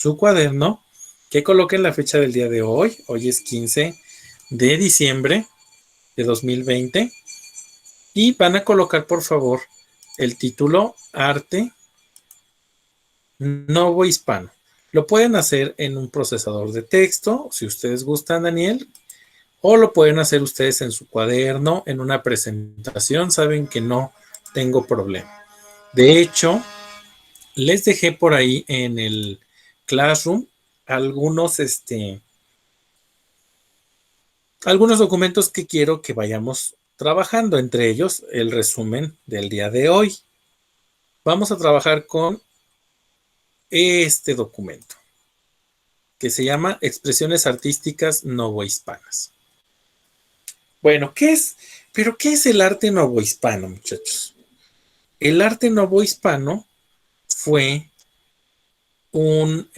su cuaderno, que coloquen la fecha del día de hoy. Hoy es 15 de diciembre de 2020. Y van a colocar, por favor, el título Arte Novohispano. Lo pueden hacer en un procesador de texto, si ustedes gustan, Daniel, o lo pueden hacer ustedes en su cuaderno, en una presentación. Saben que no tengo problema. De hecho, les dejé por ahí en el Classroom algunos documentos que quiero que vayamos trabajando, entre ellos el resumen del día de hoy. Vamos a trabajar con este documento que se llama Expresiones Artísticas Novohispanas. Bueno, ¿qué es? ¿Pero qué es el arte novohispano, muchachos? El arte novohispano fue un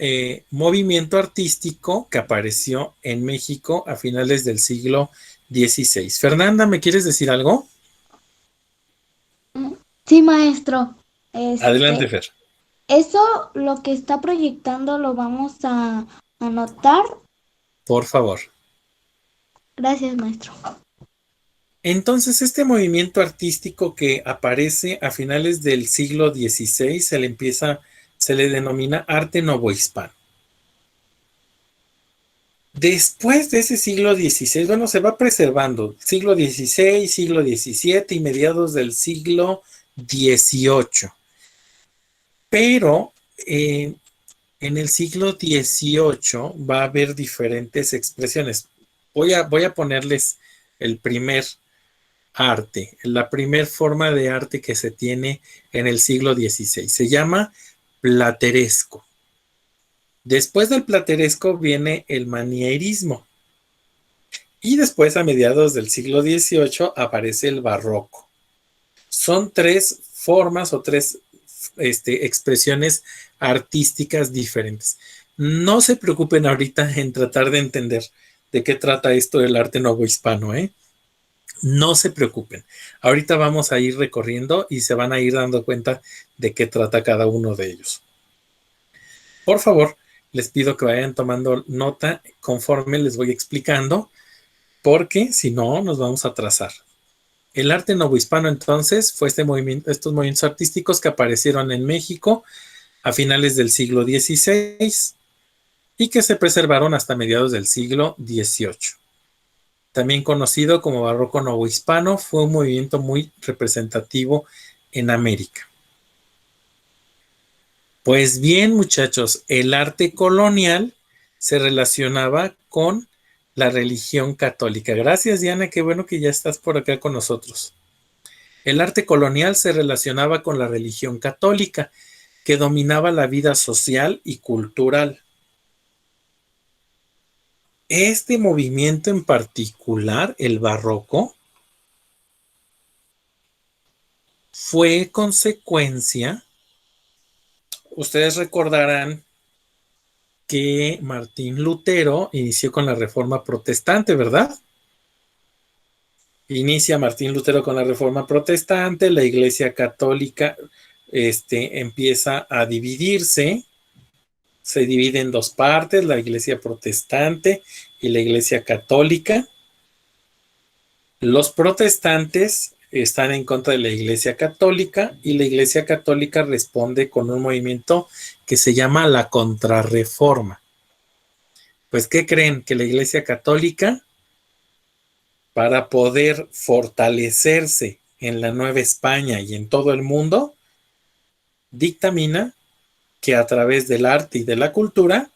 movimiento artístico que apareció en México a finales del siglo XVI. Fernanda, ¿me quieres decir algo? Sí, maestro. Adelante, Este, Fer. eso lo que está proyectando lo vamos a anotar. Por favor. Gracias, maestro. Entonces, este movimiento artístico que aparece a finales del siglo XVI se le denomina arte novohispano. Después de ese siglo XVI, bueno, se va preservando, siglo XVI, siglo XVII y mediados del siglo XVIII. Pero en el siglo XVIII va a haber diferentes expresiones. Voy a ponerles el primer arte, la primer forma de arte que se tiene en el siglo XVI. Se llama plateresco. Después del plateresco viene el manierismo. Y después, a mediados del siglo XVIII, aparece el barroco. Son tres formas o tres expresiones artísticas diferentes. No se preocupen ahorita en tratar de entender de qué trata esto del arte novohispano, ¿eh? No se preocupen. Ahorita vamos a ir recorriendo y se van a ir dando cuenta de qué trata cada uno de ellos. Por favor, les pido que vayan tomando nota conforme les voy explicando, porque si no, nos vamos a atrasar. El arte novohispano entonces fue estos movimientos artísticos que aparecieron en México a finales del siglo XVI y que se preservaron hasta mediados del siglo XVIII. También conocido como barroco novohispano, fue un movimiento muy representativo en América. Pues bien, muchachos, el arte colonial se relacionaba con la religión católica. Gracias, Diana, qué bueno que ya estás por acá con nosotros. El arte colonial se relacionaba con la religión católica, que dominaba la vida social y cultural. Este movimiento en particular, el barroco, fue consecuencia, ustedes recordarán que Martín Lutero inició con la Reforma Protestante, ¿verdad? Inicia Martín Lutero con la Reforma Protestante, la Iglesia Católica empieza a dividirse, se divide en dos partes, la Iglesia Protestante y la Iglesia Católica. Los protestantes están en contra de la Iglesia Católica y la Iglesia Católica responde con un movimiento que se llama la Contrarreforma. Pues, ¿qué creen? Que la Iglesia Católica, para poder fortalecerse en la Nueva España y en todo el mundo, dictamina que a través del arte y de la cultura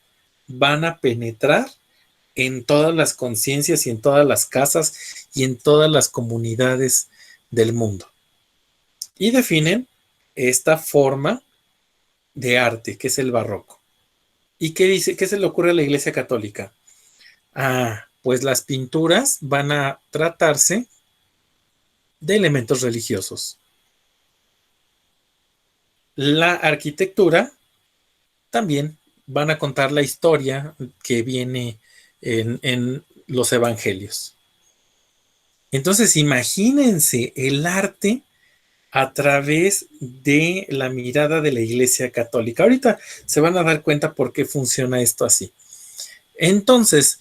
van a penetrar en todas las conciencias y en todas las casas y en todas las comunidades del mundo. Y definen esta forma de arte que es el barroco. ¿Y qué dice? ¿Qué se le ocurre a la Iglesia Católica? Pues las pinturas van a tratarse de elementos religiosos. La arquitectura también van a contar la historia que viene en los evangelios. Entonces, imagínense el arte a través de la mirada de la Iglesia Católica. Ahorita se van a dar cuenta por qué funciona esto así. Entonces,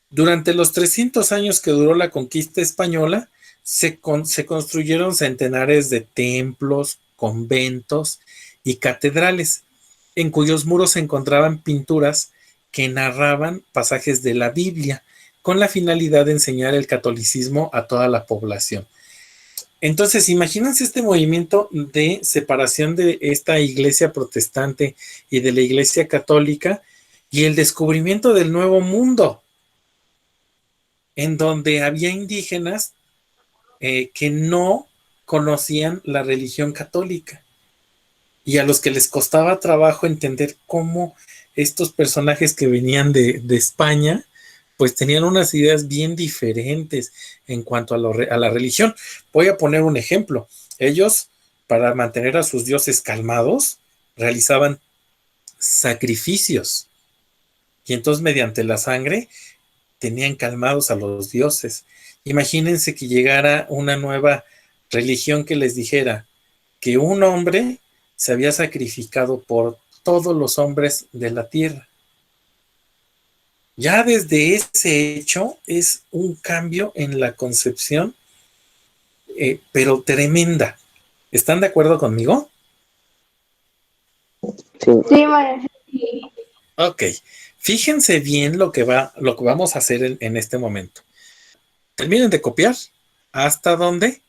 durante los 300 años que duró la conquista española, se construyeron centenares de templos, conventos y catedrales, en cuyos muros se encontraban pinturas que narraban pasajes de la Biblia, con la finalidad de enseñar el catolicismo a toda la población. Entonces, imagínense este movimiento de separación de esta iglesia protestante y de la iglesia católica y el descubrimiento del nuevo mundo, en donde había indígenas que no conocían la religión católica y a los que les costaba trabajo entender cómo estos personajes que venían de España pues tenían unas ideas bien diferentes en cuanto a la religión. Voy a poner un ejemplo. Ellos, para mantener a sus dioses calmados, realizaban sacrificios. Y entonces, mediante la sangre, tenían calmados a los dioses. Imagínense que llegara una nueva religión que les dijera que un hombre se había sacrificado por todos los hombres de la tierra. Ya desde ese hecho es un cambio en la concepción, pero tremenda. ¿Están de acuerdo conmigo? Sí, María. Ok. Fíjense bien lo que vamos a hacer en este momento. Terminen de copiar hasta donde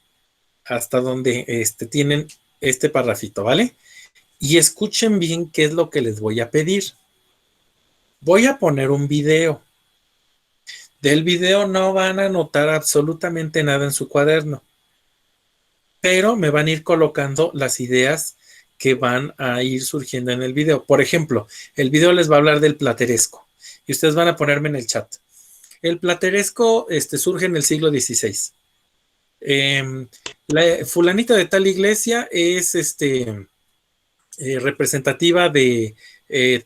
tienen este parrafito, ¿vale? Y escuchen bien qué es lo que les voy a pedir. Voy a poner un video. Del video no van a notar absolutamente nada en su cuaderno, pero me van a ir colocando las ideas que van a ir surgiendo en el video. Por ejemplo, el video les va a hablar del plateresco y ustedes van a ponerme en el chat. El plateresco surge en el siglo XVI. La fulanita de tal iglesia es representativa de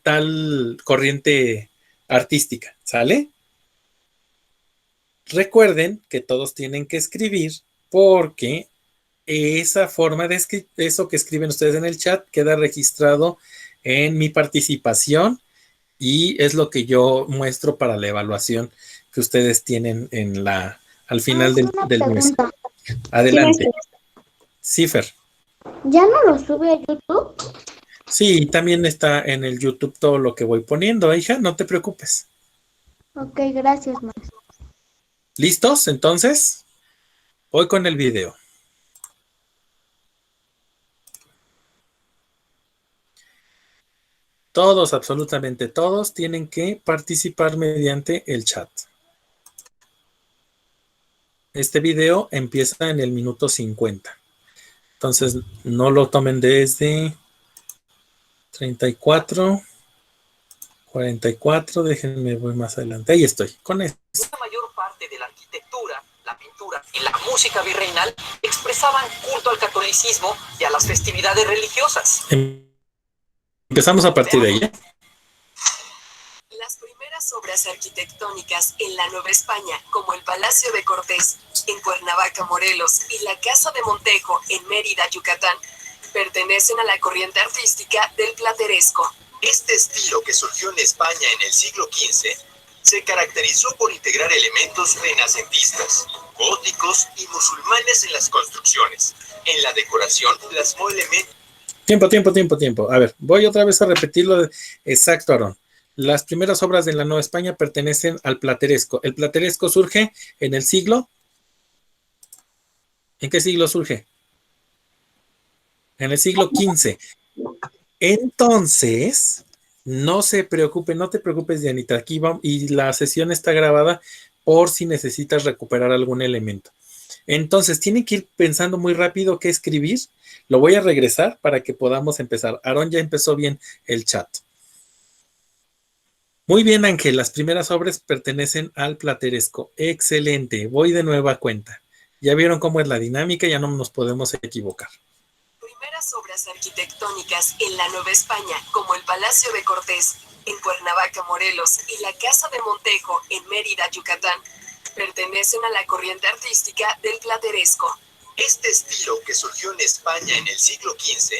tal corriente artística, ¿sale? Recuerden que todos tienen que escribir porque esa forma de eso que escriben ustedes en el chat queda registrado en mi participación y es lo que yo muestro para la evaluación que ustedes tienen al final del mes. Adelante. Sí, Fer. ¿Ya no lo sube a YouTube? Sí, también está en el YouTube todo lo que voy poniendo, hija, no te preocupes. Ok, gracias, maestro. ¿Listos? Entonces, voy con el video. Todos, absolutamente todos, tienen que participar mediante el chat. Este video empieza en el minuto 50. Entonces, no lo tomen desde 34, 44, déjenme voy más adelante. Ahí estoy, con esto. La mayor parte de la arquitectura, la pintura y la música virreinal expresaban culto al catolicismo y a las festividades religiosas. Empezamos a partir de ahí. Las primeras obras arquitectónicas en la Nueva España, como el Palacio de Cortés, en Cuernavaca, Morelos, y la Casa de Montejo, en Mérida, Yucatán, pertenecen a la corriente artística del plateresco. Este estilo, que surgió en España en el siglo XV, se caracterizó por integrar elementos renacentistas, góticos y musulmanes en las construcciones. En la decoración plasmó elementos... Tiempo. A ver, voy otra vez a repetirlo exacto, Aarón. Las primeras obras de la Nueva España pertenecen al plateresco. El plateresco surge en el siglo... ¿En qué siglo surge? En el siglo XV. Entonces, no te preocupes, Dianita, aquí vamos, y la sesión está grabada por si necesitas recuperar algún elemento. Entonces, tienen que ir pensando muy rápido qué escribir. Lo voy a regresar para que podamos empezar. Aarón ya empezó bien el chat. Muy bien, Ángel, las primeras obras pertenecen al plateresco. Excelente, voy de nueva cuenta. Ya vieron cómo es la dinámica, ya no nos podemos equivocar. Primeras obras arquitectónicas en la Nueva España, como el Palacio de Cortés, en Cuernavaca, Morelos, y la Casa de Montejo, en Mérida, Yucatán, pertenecen a la corriente artística del plateresco. Este estilo, que surgió en España en el siglo XV,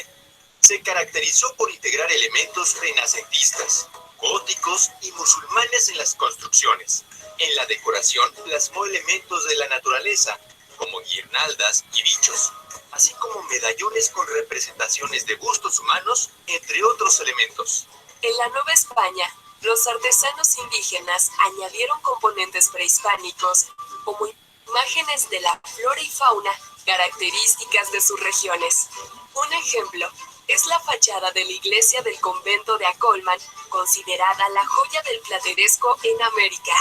se caracterizó por integrar elementos renacentistas, góticos y musulmanes en las construcciones. En la decoración plasmó elementos de la naturaleza, como guirnaldas y bichos, así como medallones con representaciones de bustos humanos, entre otros elementos. En la Nueva España, los artesanos indígenas añadieron componentes prehispánicos, como imágenes de la flora y fauna características de sus regiones. Un ejemplo es la fachada de la iglesia del convento de Acolman, considerada la joya del plateresco en América.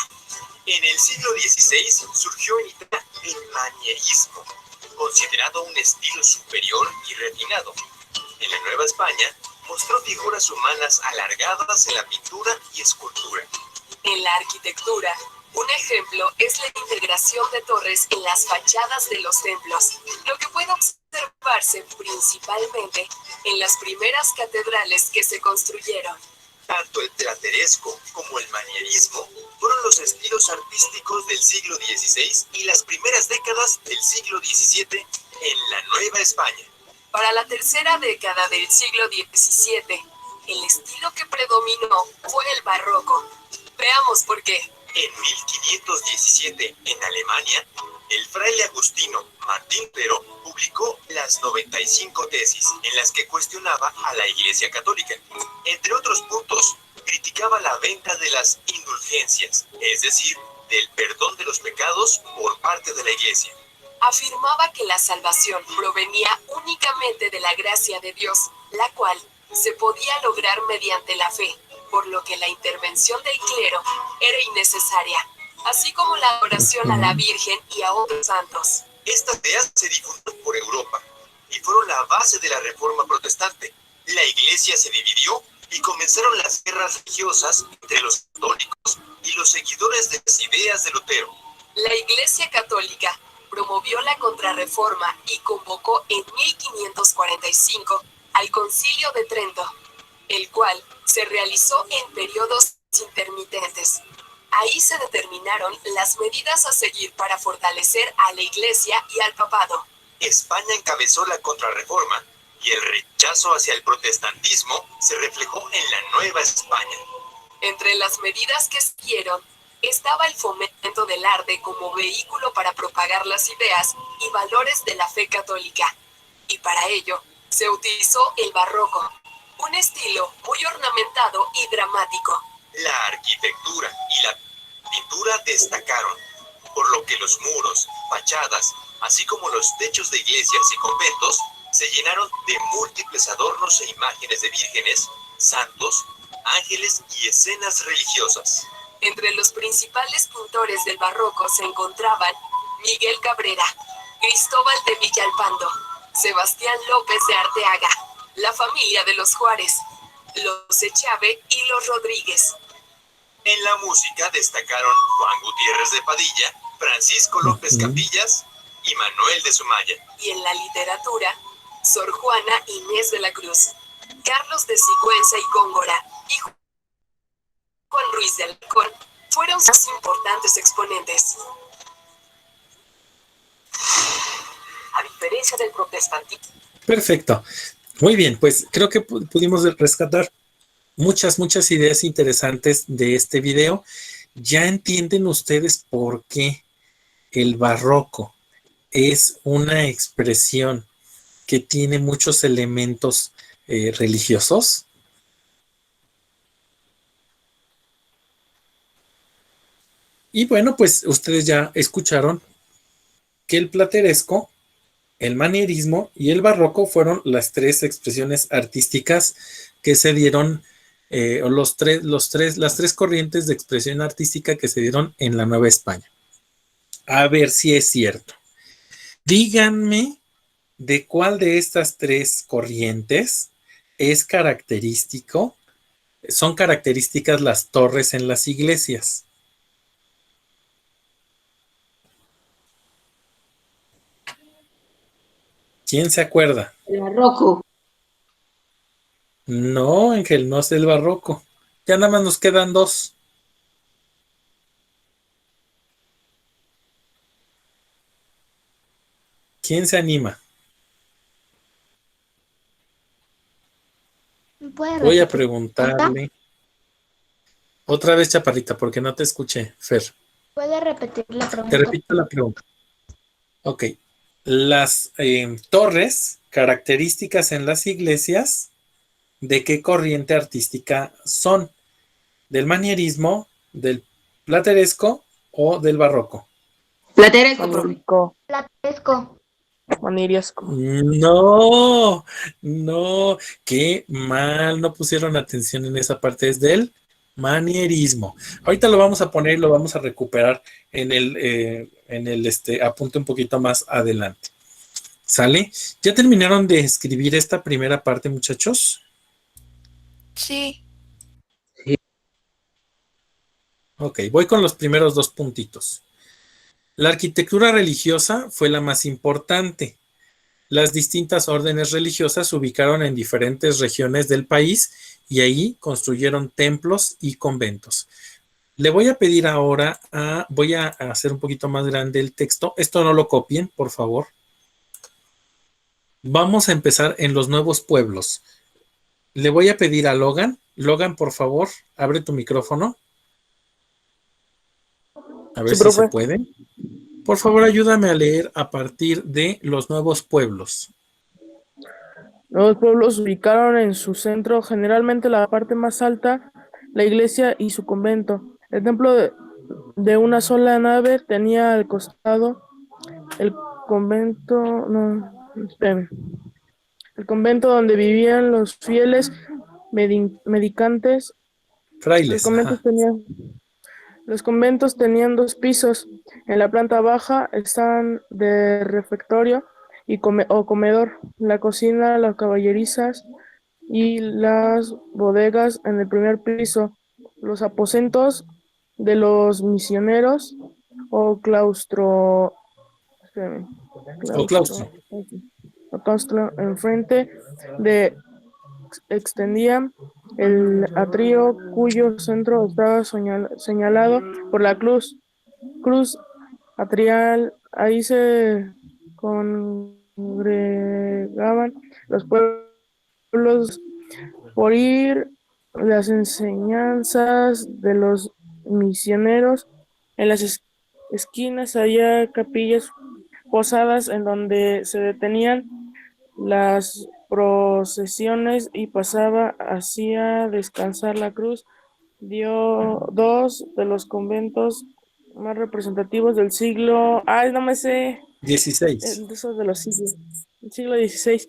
En el siglo XVI surgió en Italia el manierismo, considerado un estilo superior y refinado. En la Nueva España mostró figuras humanas alargadas en la pintura y escultura. En la arquitectura, un ejemplo es la integración de torres en las fachadas de los templos, lo que puede observarse principalmente en las primeras catedrales que se construyeron. Tanto el plateresco como el manierismo fueron los estilos artísticos del siglo XVI y las primeras décadas del siglo XVII en la Nueva España. Para la tercera década del siglo XVII, el estilo que predominó fue el barroco. Veamos por qué. En 1517, en Alemania, el fraile agustino Martín Lutero publicó las 95 tesis, en las que cuestionaba a la Iglesia Católica. Entre otros puntos, criticaba la venta de las indulgencias, es decir, del perdón de los pecados por parte de la Iglesia. Afirmaba que la salvación provenía únicamente de la gracia de Dios, la cual se podía lograr mediante la fe, por lo que la intervención del clero era innecesaria, así como la oración a la Virgen y a otros santos. Estas ideas se difundieron por Europa y fueron la base de la Reforma Protestante. La Iglesia se dividió y comenzaron las guerras religiosas entre los católicos y los seguidores de las ideas de Lutero. La Iglesia Católica promovió la Contrarreforma y convocó en 1545 al Concilio de Trento, el cual se realizó en periodos intermitentes. Ahí se determinaron las medidas a seguir para fortalecer a la Iglesia y al papado. España encabezó la Contrarreforma y el rechazo hacia el protestantismo se reflejó en la Nueva España. Entre las medidas que siguieron estaba el fomento del arte como vehículo para propagar las ideas y valores de la fe católica. Y para ello se utilizó el barroco, un estilo muy ornamentado y dramático. La arquitectura y la pintura destacaron, por lo que los muros, fachadas, así como los techos de iglesias y conventos, se llenaron de múltiples adornos e imágenes de vírgenes, santos, ángeles y escenas religiosas. Entre los principales pintores del barroco se encontraban Miguel Cabrera, Cristóbal de Villalpando, Sebastián López de Arteaga, la familia de los Juárez, los Echave y los Rodríguez. En la música destacaron Juan Gutiérrez de Padilla, Francisco López Capillas y Manuel de Sumaya. Y en la literatura, Sor Juana Inés de la Cruz, Carlos de Sigüenza y Góngora y Juan Ruiz de Alarcón fueron sus importantes exponentes. A diferencia del protestantismo. Perfecto. Muy bien, pues creo que pudimos rescatar muchas ideas interesantes de este video. Ya entienden ustedes por qué el barroco es una expresión que tiene muchos elementos religiosos. Y bueno, pues ustedes ya escucharon que el plateresco, el manierismo y el barroco fueron las tres expresiones artísticas que se dieron, o las tres corrientes de expresión artística que se dieron en la Nueva España. A ver si es cierto. Díganme de cuál de estas tres corrientes es característico, son características las torres en las iglesias. ¿Quién se acuerda? El barroco. No, Ángel, no es el barroco. Ya nada más nos quedan dos. ¿Quién se anima? ¿Puede Voy a repetir? preguntarle. Otra vez, Chaparrita, porque no te escuché, Fer. ¿Puede repetir la Te pregunta? repito la pregunta. Ok. Las torres, características en las iglesias, ¿de qué corriente artística son? ¿Del manierismo, del plateresco o del barroco? Plateresco, profe. Manirico, Platesco. maniriesco. No, no, qué mal, no pusieron atención en esa parte, es del manierismo. Ahorita lo vamos a poner y lo vamos a recuperar en el apunte un poquito más adelante. ¿Sale? ¿Ya terminaron de escribir esta primera parte, muchachos? Sí. Ok, voy con los primeros 2 puntitos. La arquitectura religiosa fue la más importante. Las distintas órdenes religiosas se ubicaron en diferentes regiones del país y ahí construyeron templos y conventos. Le voy a pedir ahora voy a hacer un poquito más grande el texto. Esto no lo copien, por favor. Vamos a empezar en los nuevos pueblos. Le voy a pedir a Logan. Logan, por favor, abre tu micrófono. A ver Sí, si se profe. puede. Por favor, ayúdame a leer a partir de los nuevos pueblos. Los pueblos ubicaron en su centro generalmente la parte más alta, la iglesia y su convento. El templo de una sola nave tenía al costado el convento, no, espérame. El convento donde vivían los fieles medicantes. Frailes, ajá. Los conventos tenían 2 pisos. En la planta baja estaban de refectorio o comedor, la cocina, las caballerizas y las bodegas en el primer piso. Los aposentos de los misioneros o espérame, O claustro. claustro enfrente de extendía el atrio cuyo centro estaba señalado por la cruz atrial. Ahí se congregaban los pueblos por ir las enseñanzas de los misioneros. En las esquinas había capillas posadas en donde se detenían las procesiones y pasaba hacía descansar la cruz. Dio 2 de los conventos más representativos del siglo, no me sé, 16. de esos de los siglos, el siglo XVI,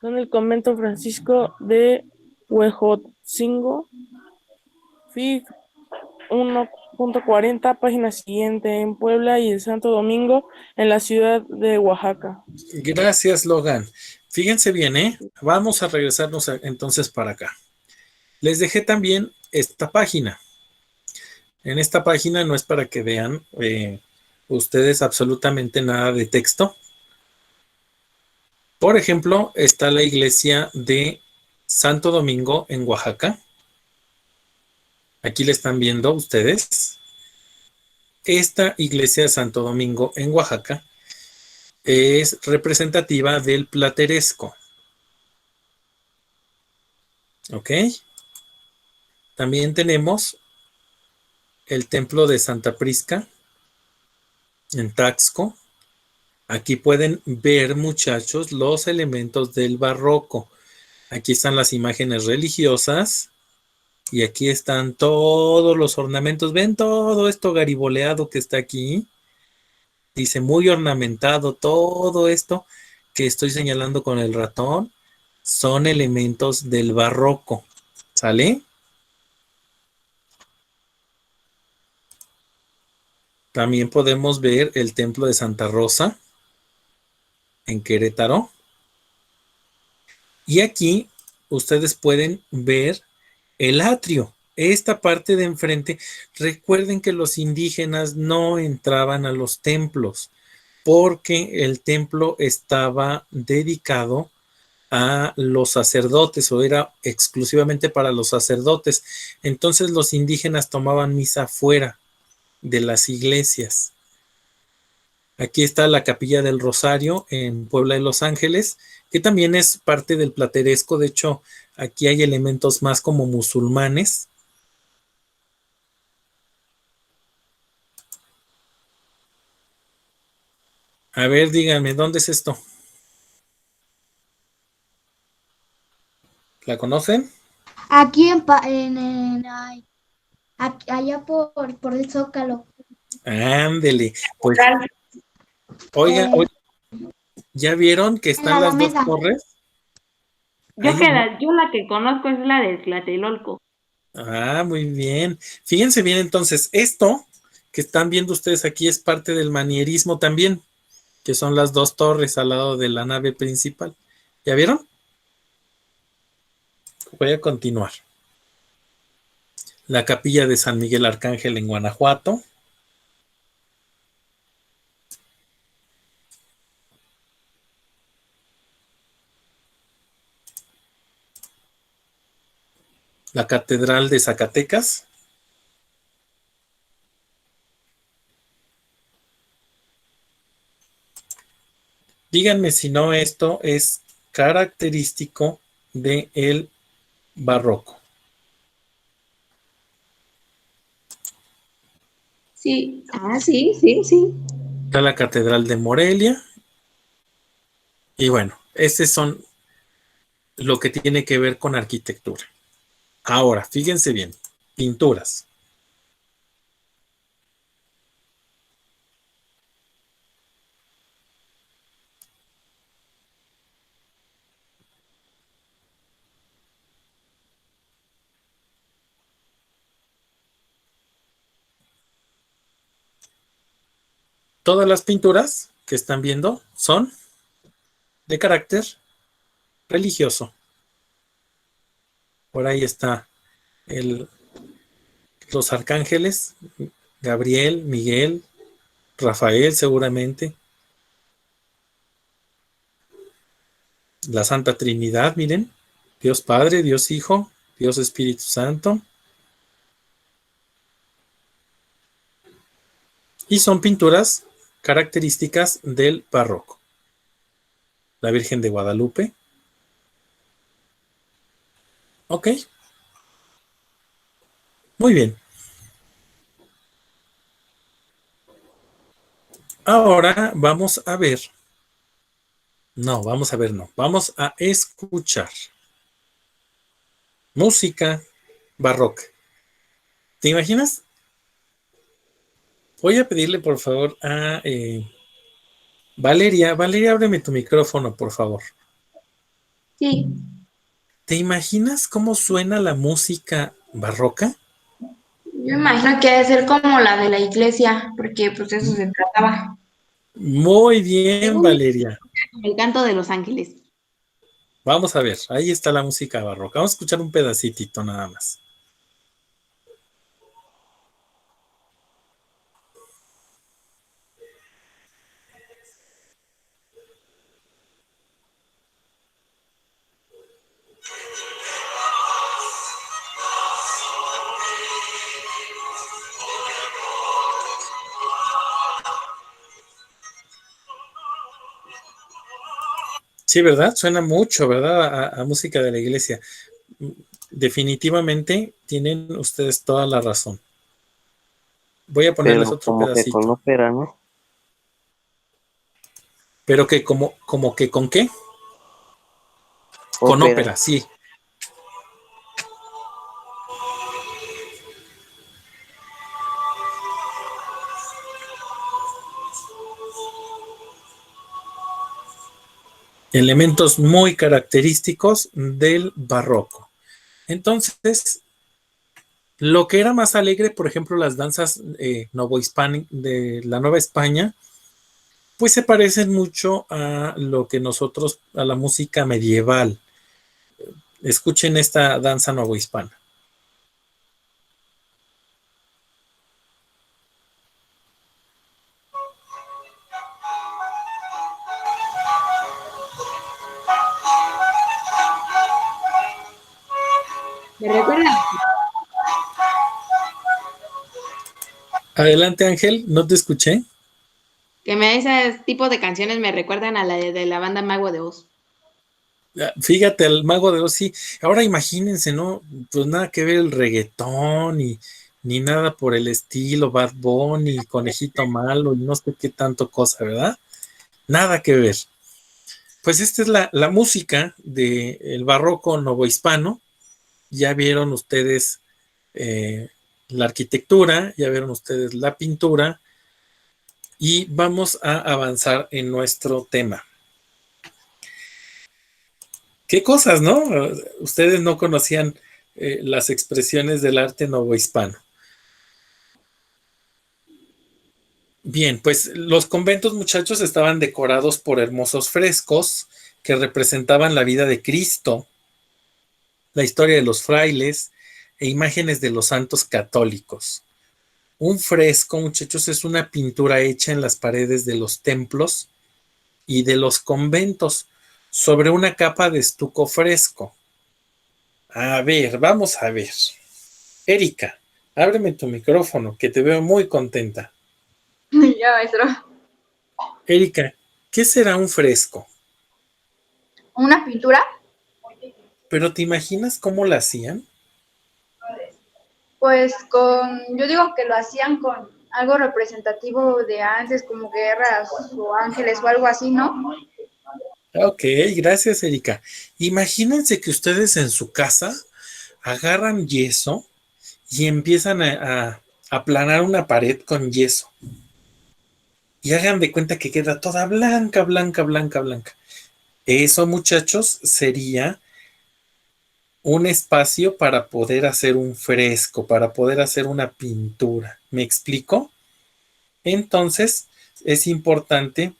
son el convento Francisco de Huejotzingo, FIG 1.40, página siguiente, en Puebla, y el Santo Domingo en la ciudad de Oaxaca. Gracias, Logan. Fíjense bien, ¿eh? Vamos a regresarnos entonces para acá. Les dejé también esta página. En esta página no es para que vean ustedes absolutamente nada de texto. Por ejemplo, está la iglesia de Santo Domingo en Oaxaca. Aquí la están viendo ustedes. Esta iglesia de Santo Domingo en Oaxaca es representativa del plateresco. ¿Ok? También tenemos el templo de Santa Prisca en Taxco. Aquí pueden ver, muchachos, los elementos del barroco. Aquí están las imágenes religiosas y aquí están todos los ornamentos. ¿Ven todo esto gariboleado que está aquí? Dice muy ornamentado. Todo esto que estoy señalando con el ratón son elementos del barroco. ¿Sale? También podemos ver el templo de Santa Rosa en Querétaro. Y aquí ustedes pueden ver el atrio. Esta parte de enfrente, recuerden que los indígenas no entraban a los templos porque el templo estaba dedicado a los sacerdotes o era exclusivamente para los sacerdotes. Entonces los indígenas tomaban misa fuera de las iglesias. Aquí está la Capilla del Rosario en Puebla de Los Ángeles, que también es parte del plateresco. De hecho, aquí hay elementos más como musulmanes. A ver, díganme, ¿dónde es esto? ¿La conocen? Aquí allá por el Zócalo. Ándele, pues, oiga, Eh, ¿ya vieron que en la están las dos Alameda. torres? Yo, Ahí, yo la que conozco es la del Tlatelolco. muy bien. Fíjense bien, entonces, esto que están viendo ustedes aquí es parte del manierismo también, que son las dos torres al lado de la nave principal. ¿Ya vieron? Voy a continuar. La capilla de San Miguel Arcángel en Guanajuato. La Catedral de Zacatecas. Díganme si no esto es característico del barroco. Sí, sí, sí, sí. Está la Catedral de Morelia. Y bueno, estos son lo que tiene que ver con arquitectura. Ahora, fíjense bien, pinturas. Todas las pinturas que están viendo son de carácter religioso. Por ahí está los arcángeles, Gabriel, Miguel, Rafael seguramente, la Santa Trinidad, miren, Dios Padre, Dios Hijo, Dios Espíritu Santo. Y son pinturas características del barroco. La Virgen de Guadalupe. Ok. Muy bien. Ahora vamos a ver. No, vamos a ver, no. Vamos a escuchar música barroca. ¿Te imaginas? Voy a pedirle por favor a Valeria. Valeria, ábreme tu micrófono, por favor. Sí, ¿Te imaginas cómo suena la música barroca? yo imagino que debe ser como la de la iglesia, porque pues eso se trataba. Muy bien, Según yo, Valeria. el canto de los ángeles. Vamos a ver, ahí está la música barroca. Vamos a escuchar un pedacitito nada más. Sí, ¿verdad? Suena mucho, ¿verdad? A música de la iglesia. Definitivamente tienen ustedes toda la razón. Voy a ponerles Pero otro como que con pedacito. ópera, ¿no? Pero que como que con qué? Con Ópera. ópera, sí. Elementos muy característicos del barroco. Entonces, lo que era más alegre, por ejemplo, las danzas de la Nueva España, pues se parecen mucho a lo que nosotros, a la música medieval. Escuchen esta danza novohispana. ¿Me recuerda? Adelante, Ángel, no te escuché. ese tipo de canciones me recuerdan a la de la banda Mago de Oz. Fíjate, el Mago de Oz, sí. Ahora imagínense, ¿no? Pues nada que ver el reggaetón ni nada por el estilo, Bad Bunny, Conejito Malo y no sé qué tanto cosa, ¿verdad? Nada que ver. Pues esta es la música del barroco novohispano. Ya vieron ustedes la arquitectura, ya vieron ustedes la pintura y vamos a avanzar en nuestro tema. ¿Qué cosas, no? Ustedes no conocían las expresiones del arte novohispano. Bien, pues los conventos, muchachos, estaban decorados por hermosos frescos que representaban la vida de Cristo, la historia de los frailes e imágenes de los santos católicos. Un fresco, muchachos, es una pintura hecha en las paredes de los templos y de los conventos sobre una capa de estuco fresco. A ver, vamos a ver. Erika, ábreme tu micrófono, que te veo muy contenta. Ya, maestro. Erika, ¿qué será un fresco? ¿Una pintura? ¿Pero te imaginas cómo la hacían? Pues yo digo que lo hacían con algo representativo de antes, como guerras o ángeles o algo así, ¿no? Ok, gracias, Erika. Imagínense que ustedes en su casa agarran yeso y empiezan a aplanar una pared con yeso. Y hagan de cuenta que queda toda blanca, blanca, blanca, blanca. Eso, muchachos, sería un espacio para poder hacer un fresco, para poder hacer una pintura. ¿Me explico? Entonces, es importante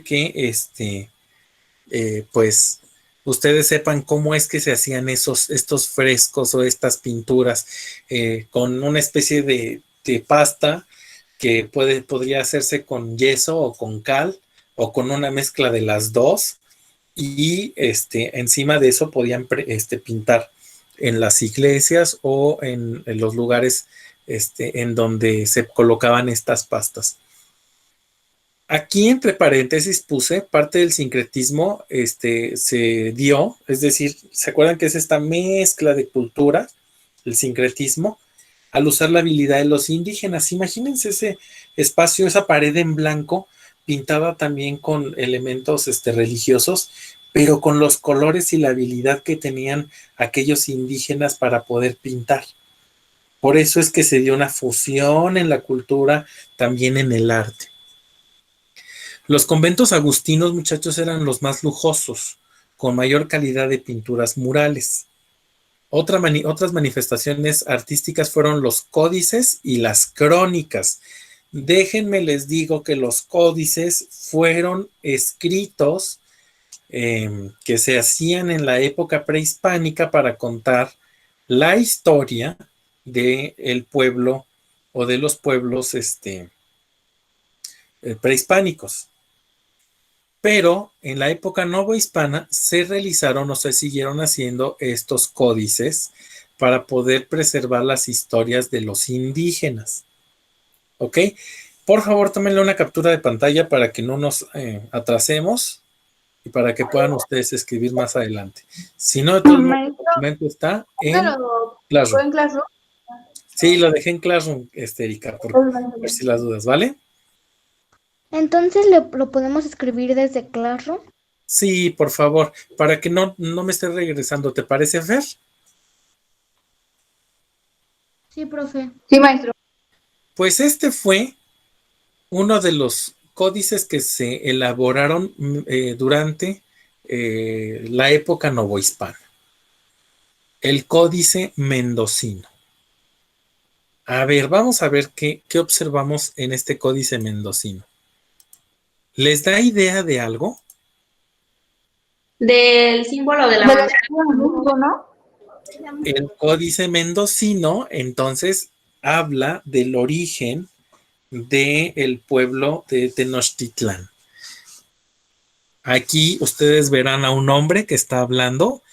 que pues ustedes sepan cómo es que se hacían estos frescos o estas pinturas con una especie de pasta que podría hacerse con yeso o con cal o con una mezcla de las dos y encima de eso podían pintar en las iglesias o en los lugares en donde se colocaban estas pastas. Aquí entre paréntesis puse parte del sincretismo se dio, es decir, ¿se acuerdan que es esta mezcla de culturas, el sincretismo? Al usar la habilidad de los indígenas, imagínense ese espacio, esa pared en blanco, pintada también con elementos religiosos, pero con los colores y la habilidad que tenían aquellos indígenas para poder pintar. Por eso es que se dio una fusión en la cultura, también en el arte. Los conventos agustinos, muchachos, eran los más lujosos, con mayor calidad de pinturas murales. Otras manifestaciones artísticas fueron los códices y las crónicas. Déjenme les digo que los códices fueron escritos que se hacían en la época prehispánica para contar la historia del pueblo o de los pueblos prehispánicos. Pero en la época novohispana se realizaron o se siguieron haciendo estos códices para poder preservar las historias de los indígenas. ¿Ok? Por favor, tómenle una captura de pantalla para que no nos atrasemos y para que puedan ustedes escribir más adelante. Si no, de todos modos, el documento está en Classroom. Sí, lo dejé en Classroom, Erika, por ver si las dudas, ¿vale? Entonces lo podemos escribir desde Classroom. Sí, por favor, para que no me esté regresando. ¿Te parece, Fer? Sí, profe. Sí, maestro. Pues fue uno de los códices que se elaboraron durante la época novohispana. El Códice Mendocino. A ver, vamos a ver qué observamos en este Códice Mendocino. ¿Les da idea de algo? Del símbolo de la bandera, ¿no? El Códice Mendocino, entonces, habla del origen del pueblo de Tenochtitlán. Aquí ustedes verán a un hombre que está hablando.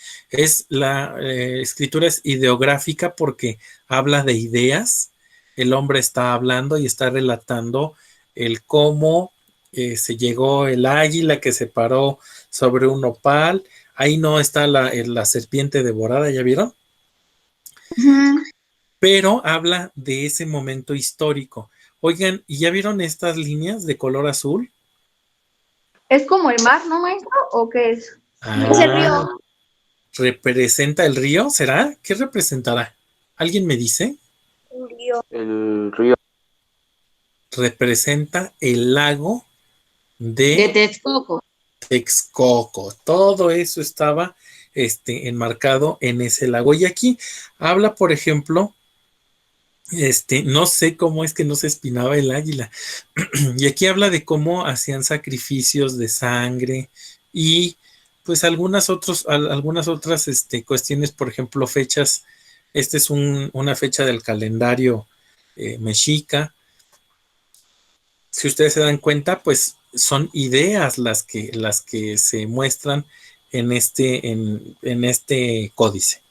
La escritura es ideográfica porque habla de ideas. el hombre está hablando y está relatando el cómo se llegó el águila que se paró sobre un nopal. Ahí no está la serpiente devorada, ¿ya vieron? Ujú. Pero habla de ese momento histórico. Oigan, ¿y ya vieron estas líneas de color azul? ¿Es como el mar, no, maestro? ¿O qué es? Es el Ah, río. ¿representa el río? ¿Será? ¿Qué representará? ¿Alguien me dice? El río. Representa el lago De de Texcoco. Texcoco. Todo eso estaba enmarcado en ese lago. Y aquí habla, por ejemplo, no sé cómo es que no se espinaba el águila. Y aquí habla de cómo hacían sacrificios de sangre y pues algunas otras cuestiones, por ejemplo, fechas. Esta es una fecha del calendario mexica. Si ustedes se dan cuenta, pues son ideas las que se muestran en este códice.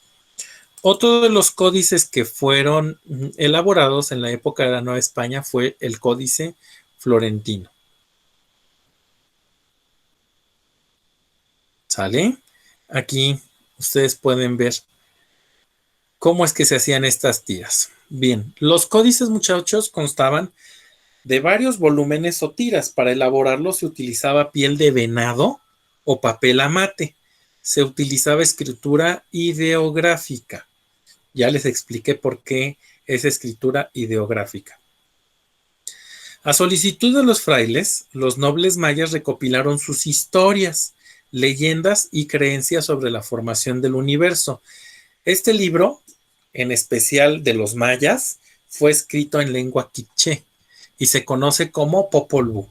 Otro de los códices que fueron elaborados en la época de la Nueva España fue el Códice Florentino. ¿Sale? Aquí ustedes pueden ver cómo es que se hacían estas tiras. Bien, los códices, muchachos, constaban de varios volúmenes o tiras. Para elaborarlos se utilizaba piel de venado o papel amate. Se utilizaba escritura ideográfica. Ya les expliqué por qué es escritura ideográfica. A solicitud de los frailes, los nobles mayas recopilaron sus historias, leyendas y creencias sobre la formación del universo. Este libro, en especial de los mayas, fue escrito en lengua quiché y se conoce como Popol Vuh.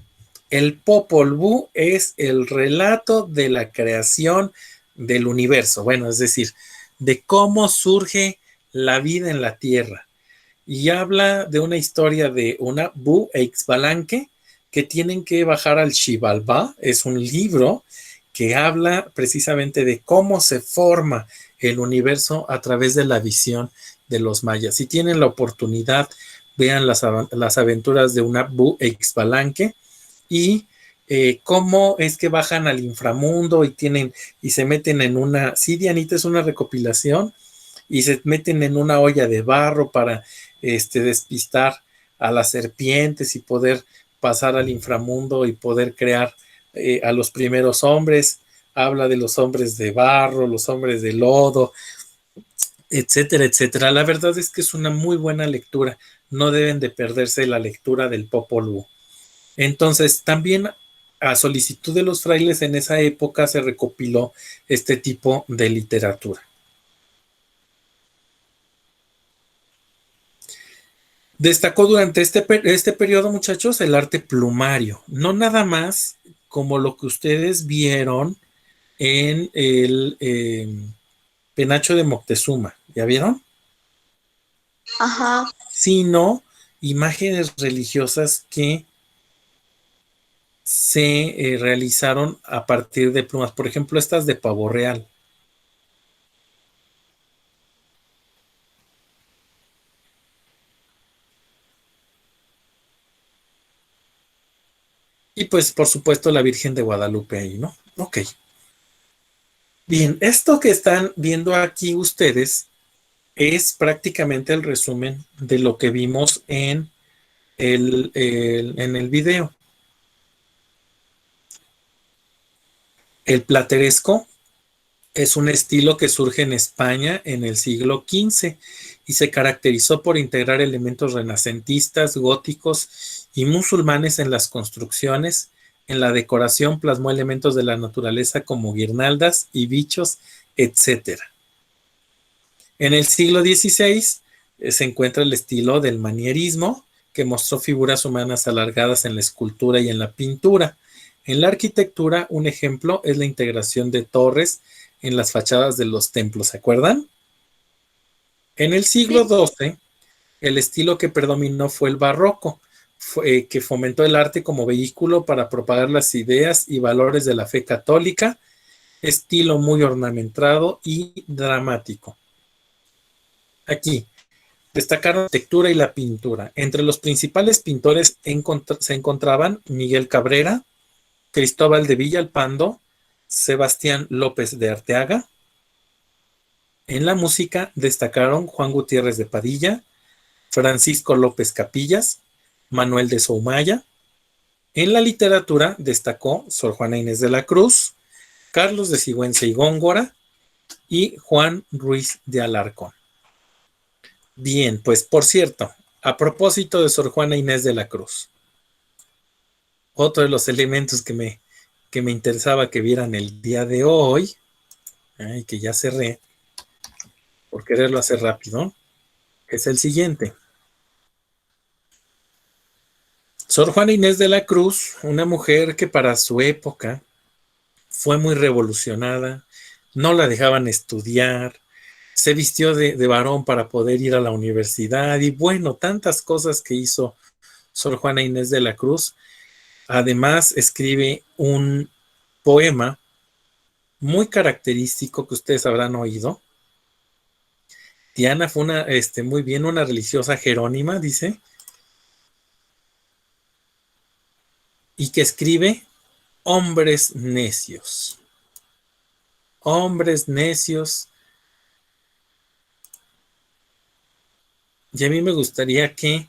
El Popol Vuh es el relato de la creación del universo, bueno, es decir, de cómo surge la vida en la Tierra. Y habla de una historia de una Bu e Ixbalanque que tienen que bajar al Xibalbá. Es un libro que habla precisamente de cómo se forma el universo a través de la visión de los mayas. Si tienen la oportunidad, vean las aventuras de una Bu e Ixbalanque y cómo es que bajan al inframundo y se meten en una, sí, Dianita, es una recopilación, y se meten en una olla de barro para despistar a las serpientes y poder pasar al inframundo y poder crear a los primeros hombres. Habla de los hombres de barro, los hombres de lodo, etcétera, etcétera. La verdad es que es una muy buena lectura. No deben de perderse la lectura del Popol Vuh. Entonces, también a solicitud de los frailes en esa época se recopiló este tipo de literatura. Destacó durante este periodo, muchachos, el arte plumario, no nada más como lo que ustedes vieron en el penacho de Moctezuma, ¿ya vieron? Ajá. Sino imágenes religiosas que se realizaron a partir de plumas, por ejemplo, estas de pavo real. Y pues, por supuesto, la Virgen de Guadalupe ahí, ¿no? Ok. Bien, esto que están viendo aquí ustedes es prácticamente el resumen de lo que vimos en el video. El plateresco es un estilo que surge en España en el siglo XV y se caracterizó por integrar elementos renacentistas, góticos y musulmanes en las construcciones. En la decoración plasmó elementos de la naturaleza como guirnaldas y bichos, etc. En el siglo XVI se encuentra el estilo del manierismo, que mostró figuras humanas alargadas en la escultura y en la pintura. En la arquitectura, un ejemplo es la integración de torres en las fachadas de los templos, ¿se acuerdan? En el siglo XII, el estilo que predominó fue el barroco, que fomentó el arte como vehículo para propagar las ideas y valores de la fe católica, estilo muy ornamentado y dramático. Aquí, Destacaron la arquitectura y la pintura. Entre los principales pintores se encontraban Miguel Cabrera, Cristóbal de Villalpando, Sebastián López de Arteaga. En la música destacaron Juan Gutiérrez de Padilla, Francisco López Capillas, Manuel de Soumaya. En la literatura destacó Sor Juana Inés de la Cruz, Carlos de Sigüenza y Góngora y Juan Ruiz de Alarcón. Bien, pues por cierto, a propósito de Sor Juana Inés de la Cruz, otro de los elementos que me interesaba que vieran el día de hoy, que ya cerré por quererlo hacer rápido, es el siguiente. Sor Juana Inés de la Cruz, una mujer que para su época fue muy revolucionada, no la dejaban estudiar, se vistió de varón para poder ir a la universidad y bueno, tantas cosas que hizo Sor Juana Inés de la Cruz. Además, escribe un poema muy característico que ustedes habrán oído. Diana fue una religiosa jerónima, dice, y que escribe hombres necios. Hombres necios. Y a mí me gustaría que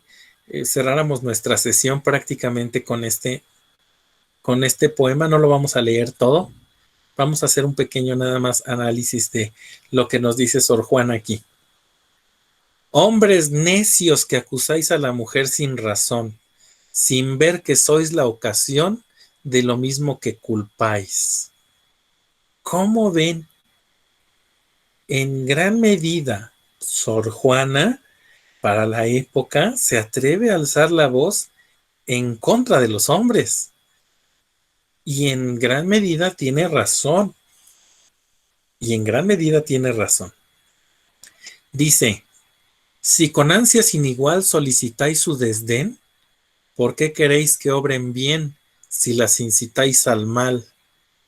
cerráramos nuestra sesión prácticamente con este poema. No lo vamos a leer todo. Vamos a hacer un pequeño nada más análisis de lo que nos dice Sor Juana aquí. Hombres necios que acusáis a la mujer sin razón, sin ver que sois la ocasión de lo mismo que culpáis. ¿Cómo ven? En gran medida, Sor Juana, para la época, se atreve a alzar la voz en contra de los hombres. Y en gran medida tiene razón. Dice, si con ansia sin igual solicitáis su desdén, ¿por qué queréis que obren bien si las incitáis al mal?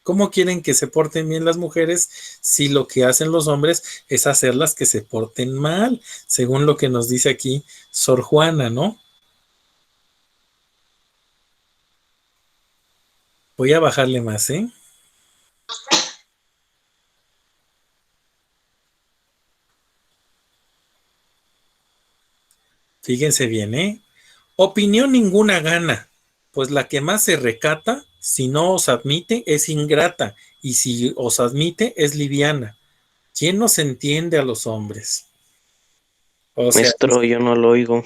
¿Cómo quieren que se porten bien las mujeres si lo que hacen los hombres es hacerlas que se porten mal? Según lo que nos dice aquí Sor Juana, ¿no? Voy a bajarle más, ¿eh? Fíjense bien, ¿eh? Opinión ninguna gana, pues la que más se recata, si no os admite, es ingrata, y si os admite, es liviana. ¿Quién nos entiende a los hombres? O sea, Maestro, yo no lo oigo.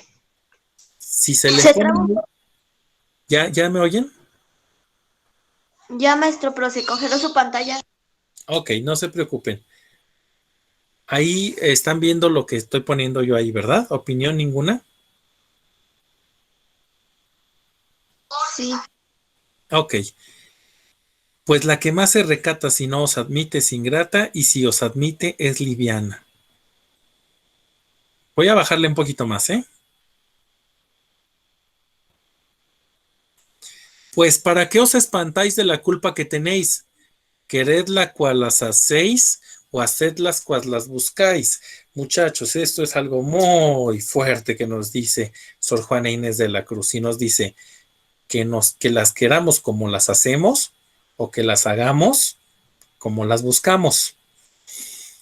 si se le Se pone... trabó. ¿Ya me oyen? Ya, maestro, pero se congeló su pantalla. Ok, no se preocupen. Ahí están viendo lo que estoy poniendo yo ahí, ¿verdad? Opinión ninguna. Sí. Ok. Pues la que más se recata si no os admite es ingrata y si os admite es liviana. Voy a bajarle un poquito más, ¿eh? Pues ¿para qué os espantáis de la culpa que tenéis? Queredla cual las hacéis o hacedlas cual las buscáis. Muchachos, esto es algo muy fuerte que nos dice Sor Juana Inés de la Cruz. Y nos dice que las queramos como las hacemos o que las hagamos como las buscamos.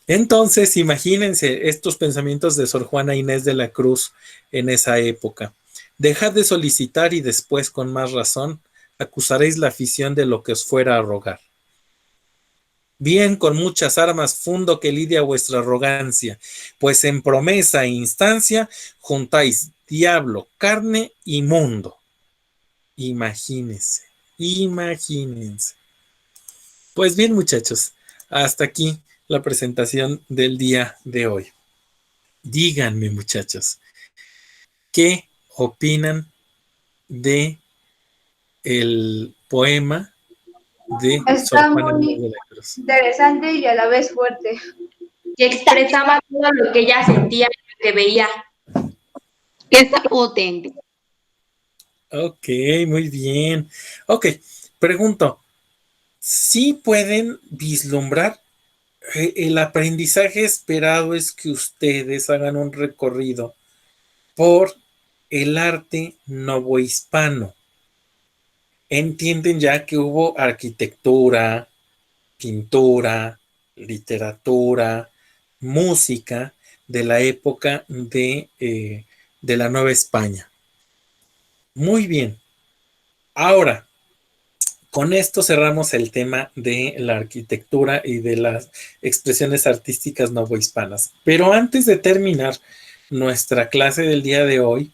Entonces, imagínense estos pensamientos de Sor Juana Inés de la Cruz en esa época. Dejad de solicitar y después, con más razón, acusaréis la afición de lo que os fuera a rogar. Bien, con muchas armas fundo que lidia vuestra arrogancia, pues en promesa e instancia juntáis diablo, carne y mundo. Imagínense. Pues bien, muchachos, hasta aquí la presentación del día de hoy. Díganme, muchachos, ¿qué opinan de el poema de Sor Está Juana Inés muy de la Cruz? interesante y a la vez fuerte. Que expresaba todo lo que ella sentía y lo que veía. Que está potente. Ok, muy bien. Ok, pregunto, ¿sí pueden vislumbrar? El aprendizaje esperado es que ustedes hagan un recorrido por el arte novohispano. Entienden ya que hubo arquitectura, pintura, literatura, música de la época de la Nueva España. Muy bien. Ahora, con esto cerramos el tema de la arquitectura y de las expresiones artísticas novohispanas. Pero antes de terminar nuestra clase del día de hoy,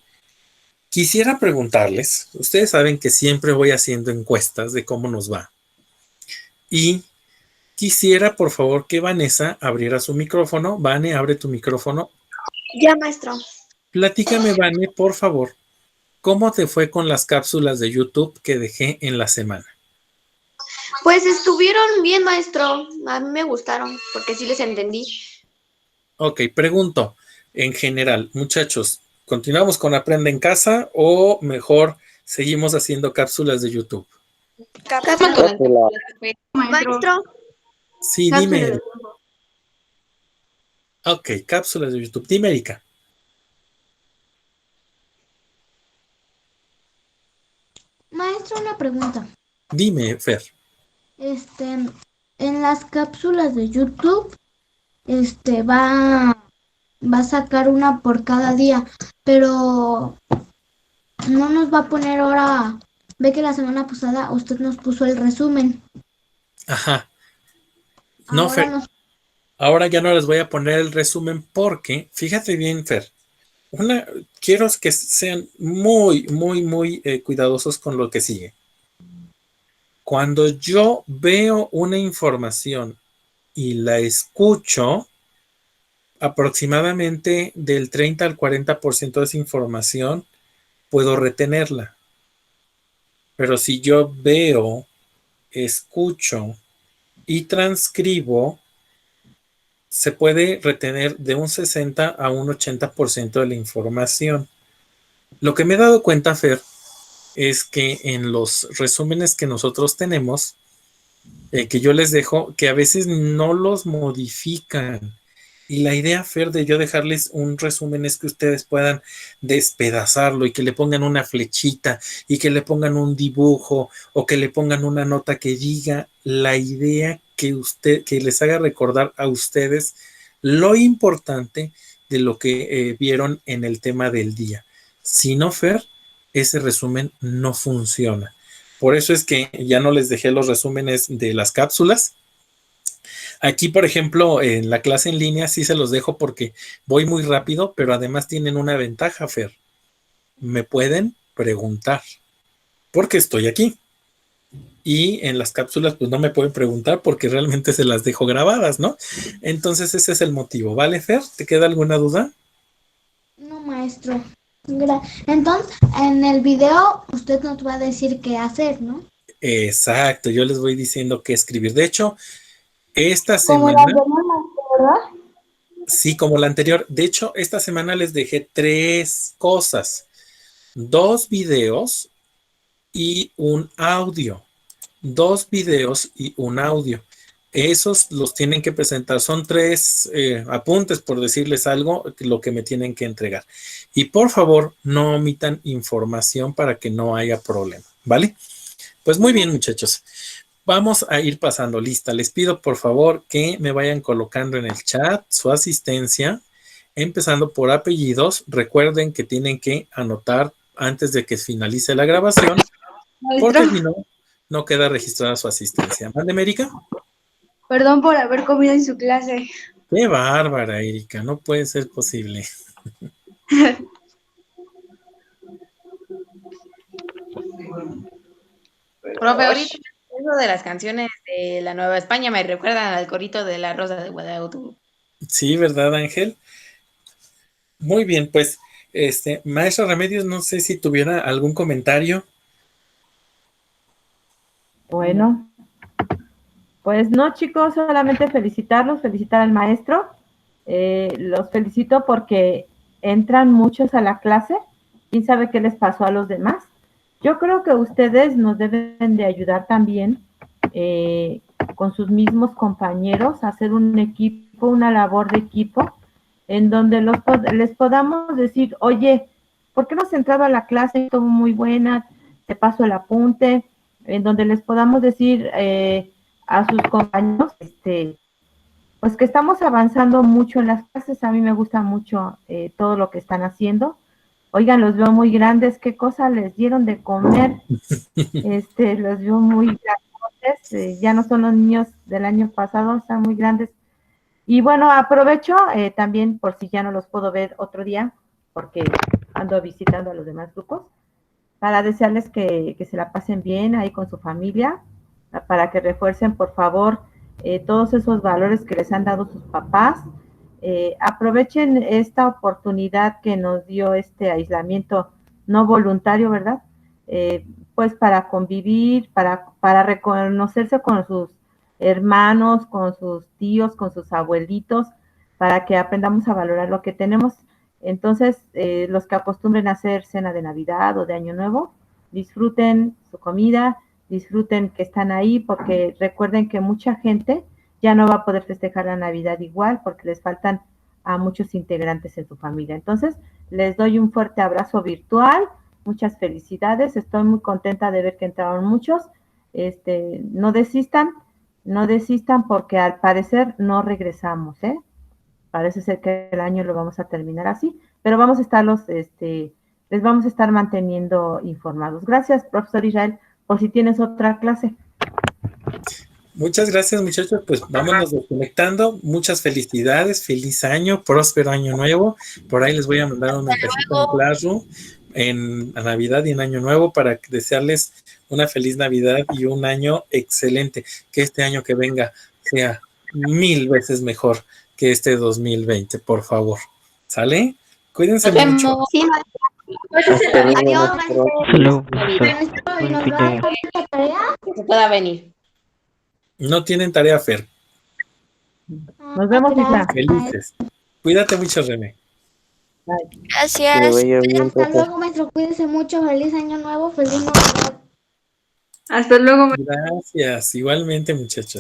quisiera preguntarles, ustedes saben que siempre voy haciendo encuestas de cómo nos va. Y quisiera, por favor, que Vanessa abriera su micrófono. Vane, abre tu micrófono. Ya, maestro. Platícame, Vane, por favor, ¿cómo te fue con las cápsulas de YouTube que dejé en la semana? Pues estuvieron bien, maestro. A mí me gustaron, porque sí les entendí. Ok, pregunto, en general, muchachos, ¿continuamos con Aprende en Casa o mejor seguimos haciendo cápsulas de YouTube? Cápsulas. Maestro. Sí, dime. Ok, cápsulas de YouTube. Dime, Erika. Maestro, una pregunta. Dime, Fer. En las cápsulas de YouTube, va a sacar una por cada día, pero no nos va a poner ahora. Ve que la semana pasada usted nos puso el resumen. Ajá. No, Ahora Fer. nos... Ahora ya no les voy a poner el resumen porque, fíjate bien, Fer, quiero que sean muy cuidadosos con lo que sigue. Cuando yo veo una información y la escucho, aproximadamente del 30 al 40% de esa información puedo retenerla. Pero si yo veo, escucho y transcribo, se puede retener de un 60 a un 80% de la información. Lo que me he dado cuenta, Fer, es que en los resúmenes que nosotros tenemos, que yo les dejo, que a veces no los modifican. Y la idea, Fer, de yo dejarles un resumen es que ustedes puedan despedazarlo y que le pongan una flechita y que le pongan un dibujo o que le pongan una nota que diga la idea que les haga recordar a ustedes lo importante de lo que vieron en el tema del día. Si no, Fer, ese resumen no funciona. Por eso es que ya no les dejé los resúmenes de las cápsulas. Aquí, por ejemplo, en la clase en línea sí se los dejo porque voy muy rápido, pero además tienen una ventaja, Fer. Me pueden preguntar porque estoy aquí. Y en las cápsulas pues no me pueden preguntar porque realmente se las dejo grabadas, ¿no? Entonces ese es el motivo. ¿Vale, Fer? ¿Te queda alguna duda? No, maestro. Entonces, en el video usted nos va a decir qué hacer, ¿no? Exacto, yo les voy diciendo qué escribir. De hecho, esta Como semana... la semana, ¿verdad? Sí, como la anterior. De hecho, esta semana les dejé 3 cosas. 2 videos y un audio. 2 videos y un audio. Esos los tienen que presentar. Son 3 apuntes, por decirles algo, lo que me tienen que entregar. Y por favor, no omitan información para que no haya problema, ¿vale? Pues muy bien, muchachos. Vamos a ir pasando lista. Les pido por favor que me vayan colocando en el chat su asistencia, empezando por apellidos. Recuerden que tienen que anotar antes de que finalice la grabación, porque si no, no queda registrada su asistencia. ¿Vale, Erika? Perdón por haber comido en su clase. Qué bárbara, Erika. No puede ser posible. Profe, ahorita eso de las canciones de la Nueva España me recuerdan al corito de la Rosa de Guadalupe. Sí, ¿verdad, Ángel? Muy bien, pues, maestra Remedios, no sé si tuviera algún comentario. Bueno, pues no, chicos, solamente felicitarlos, felicitar al maestro. Los felicito porque entran muchos a la clase. ¿Quién sabe qué les pasó a los demás? Yo creo que ustedes nos deben de ayudar también con sus mismos compañeros a hacer un equipo, una labor de equipo, en donde les podamos decir, oye, ¿por qué no has entrado a la clase? Estuvo muy buena, te paso el apunte, en donde les podamos decir a sus compañeros, pues que estamos avanzando mucho en las clases. A mí me gusta mucho todo lo que están haciendo. Oigan, los veo muy grandes, ¿qué cosa les dieron de comer? Los veo muy grandes, ya no son los niños del año pasado, están muy grandes. Y bueno, aprovecho también por si ya no los puedo ver otro día, porque ando visitando a los demás grupos, para desearles que se la pasen bien ahí con su familia, para que refuercen, por favor, todos esos valores que les han dado sus papás. Aprovechen esta oportunidad que nos dio este aislamiento no voluntario, ¿verdad? Pues para convivir, para reconocerse con sus hermanos, con sus tíos, con sus abuelitos, para que aprendamos a valorar lo que tenemos. Entonces, los que acostumbren a hacer cena de Navidad o de Año Nuevo, disfruten su comida, disfruten que están ahí, porque recuerden que mucha gente ya no va a poder festejar la Navidad igual, porque les faltan a muchos integrantes en su familia. Entonces, les doy un fuerte abrazo virtual, muchas felicidades, estoy muy contenta de ver que entraron muchos. No desistan porque al parecer no regresamos, Parece ser que el año lo vamos a terminar así, pero vamos a les vamos a estar manteniendo informados. Gracias, profesor Israel, por si tienes otra clase. Muchas gracias, muchachos. Pues vámonos desconectando. Muchas felicidades, feliz año, próspero año nuevo. Por ahí les voy a mandar un mensajito en Classroom en Navidad y en Año Nuevo para desearles una feliz Navidad y un año excelente. Que este año que venga sea 1000 veces mejor que este 2020, por favor. ¿Sale? Cuídense mucho. Sí, adiós, Que se pueda venir. No tienen tarea, Fer. Nos vemos, Isla. Felices. Cuídate mucho, René. Gracias. Hasta luego, maestro. Cuídense mucho. Feliz año nuevo. Feliz Navidad. Hasta luego. Gracias. Igualmente, muchachos.